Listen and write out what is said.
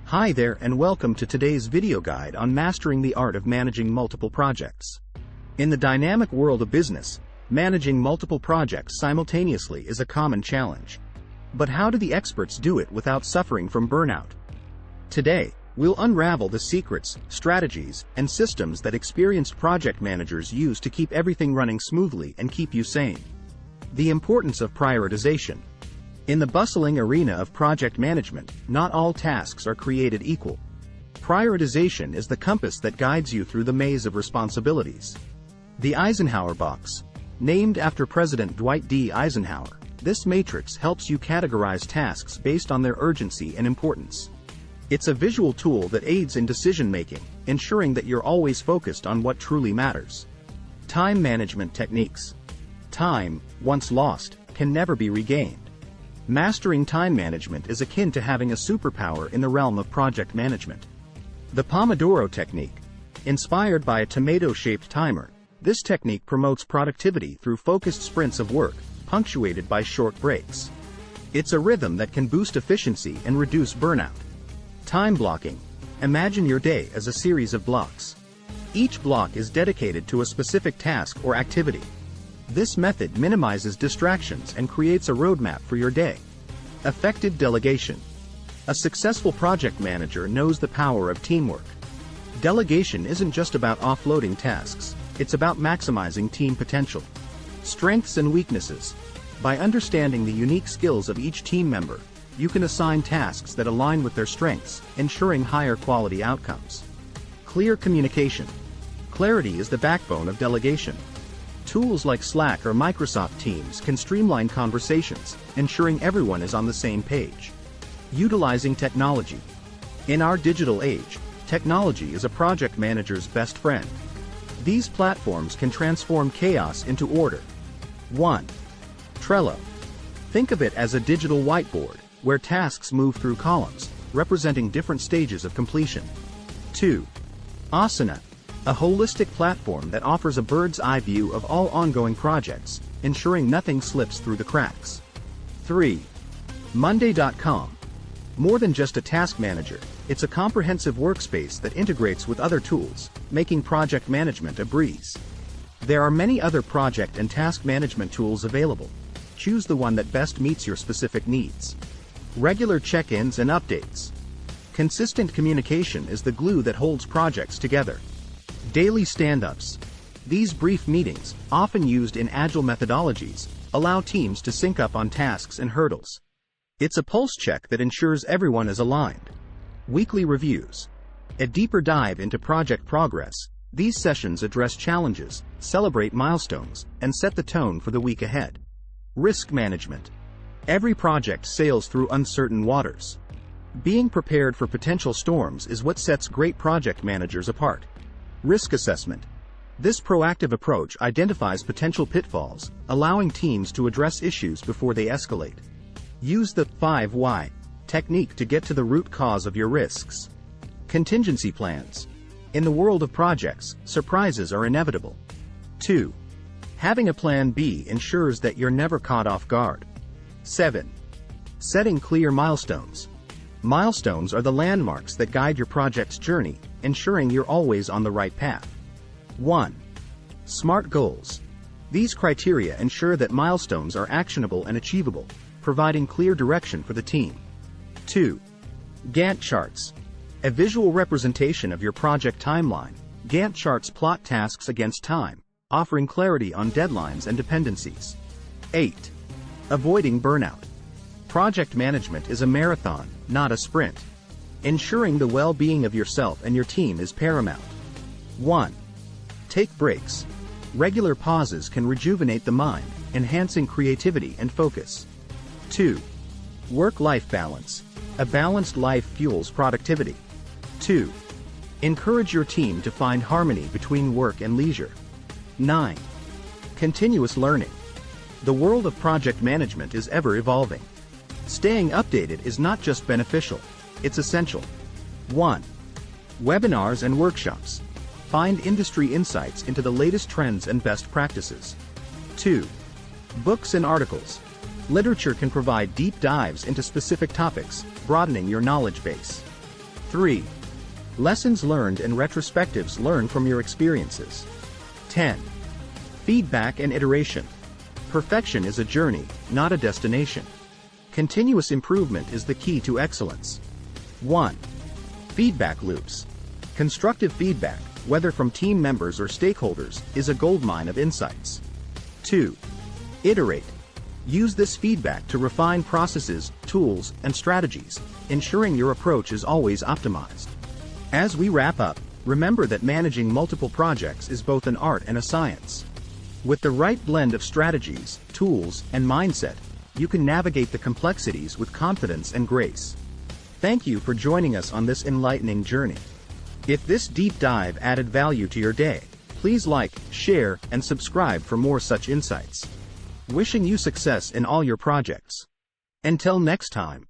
Hi there and welcome to today's video guide on mastering the art of managing multiple projects. In the dynamic world of business, managing multiple projects simultaneously is a common challenge. But how do the experts do it without suffering from burnout? Today, we'll unravel the secrets, strategies, and systems that experienced project managers use to keep everything running smoothly and keep you sane. The importance of prioritization. In the bustling arena of project management, not all tasks are created equal. Prioritization is the compass that guides you through the maze of responsibilities. The Eisenhower Box. Named after President Dwight D. Eisenhower, this matrix helps you categorize tasks based on their urgency and importance. It's a visual tool that aids in decision-making, ensuring that you're always focused on what truly matters. Time management techniques. Time, once lost, can never be regained. Mastering time management is akin to having a superpower in the realm of project management. The Pomodoro technique. Inspired by a tomato-shaped timer, this technique promotes productivity through focused sprints of work, punctuated by short breaks. It's a rhythm that can boost efficiency and reduce burnout. Time blocking. Imagine your day as a series of blocks. Each block is dedicated to a specific task or activity. This method minimizes distractions and creates a roadmap for your day. Effective delegation. A successful project manager knows the power of teamwork. Delegation isn't just about offloading tasks, it's about maximizing team potential. Strengths and weaknesses. By understanding the unique skills of each team member, you can assign tasks that align with their strengths, ensuring higher quality outcomes. Clear communication. Clarity is the backbone of delegation. Tools like Slack or Microsoft Teams can streamline conversations, ensuring everyone is on the same page. Utilizing technology. In our digital age, technology is a project manager's best friend. These platforms can transform chaos into order. 1. Trello. Think of it as a digital whiteboard, where tasks move through columns, representing different stages of completion. 2. Asana. A holistic platform that offers a bird's-eye view of all ongoing projects, ensuring nothing slips through the cracks. 3. Monday.com. More than just a task manager, it's a comprehensive workspace that integrates with other tools, making project management a breeze. There are many other project and task management tools available. Choose the one that best meets your specific needs. Regular check-ins and updates. Consistent communication is the glue that holds projects together. Daily stand-ups. These brief meetings, often used in agile methodologies, allow teams to sync up on tasks and hurdles. It's a pulse check that ensures everyone is aligned. Weekly reviews. A deeper dive into project progress, these sessions address challenges, celebrate milestones, and set the tone for the week ahead. Risk management. Every project sails through uncertain waters. Being prepared for potential storms is what sets great project managers apart. Risk assessment. This proactive approach identifies potential pitfalls, allowing teams to address issues before they escalate. Use the 5 Why technique to get to the root cause of your risks. Contingency plans. In the world of projects, surprises are inevitable. 2. Having a plan B ensures that you're never caught off guard. 7. Setting clear milestones. Milestones are the landmarks that guide your project's journey, ensuring you're always on the right path. 1. SMART goals. These criteria ensure that milestones are actionable and achievable, providing clear direction for the team. 2. Gantt charts. A visual representation of your project timeline, Gantt charts plot tasks against time, offering clarity on deadlines and dependencies. 8. Avoiding burnout. Project management is a marathon, not a sprint. Ensuring the well-being of yourself and your team is paramount. 1. Take breaks. Regular pauses can rejuvenate the mind, enhancing creativity and focus. 2. Work-life balance. A balanced life fuels productivity. 2. Encourage your team to find harmony between work and leisure. 9. Continuous learning. The world of project management is ever evolving. Staying updated is not just beneficial, it's essential. 1. Webinars and workshops. Find industry insights into the latest trends and best practices. 2. Books and articles. Literature can provide deep dives into specific topics, broadening your knowledge base. 3. Lessons learned and retrospectives learned from your experiences. 10. Feedback and iteration. Perfection is a journey, not a destination. Continuous improvement is the key to excellence. 1. Feedback loops. Constructive feedback, whether from team members or stakeholders, is a goldmine of insights. 2. Iterate. Use this feedback to refine processes, tools, and strategies, ensuring your approach is always optimized. As we wrap up, remember that managing multiple projects is both an art and a science. With the right blend of strategies, tools, and mindset, you can navigate the complexities with confidence and grace. Thank you for joining us on this enlightening journey. If this deep dive added value to your day, please like, share, and subscribe for more such insights. Wishing you success in all your projects. Until next time.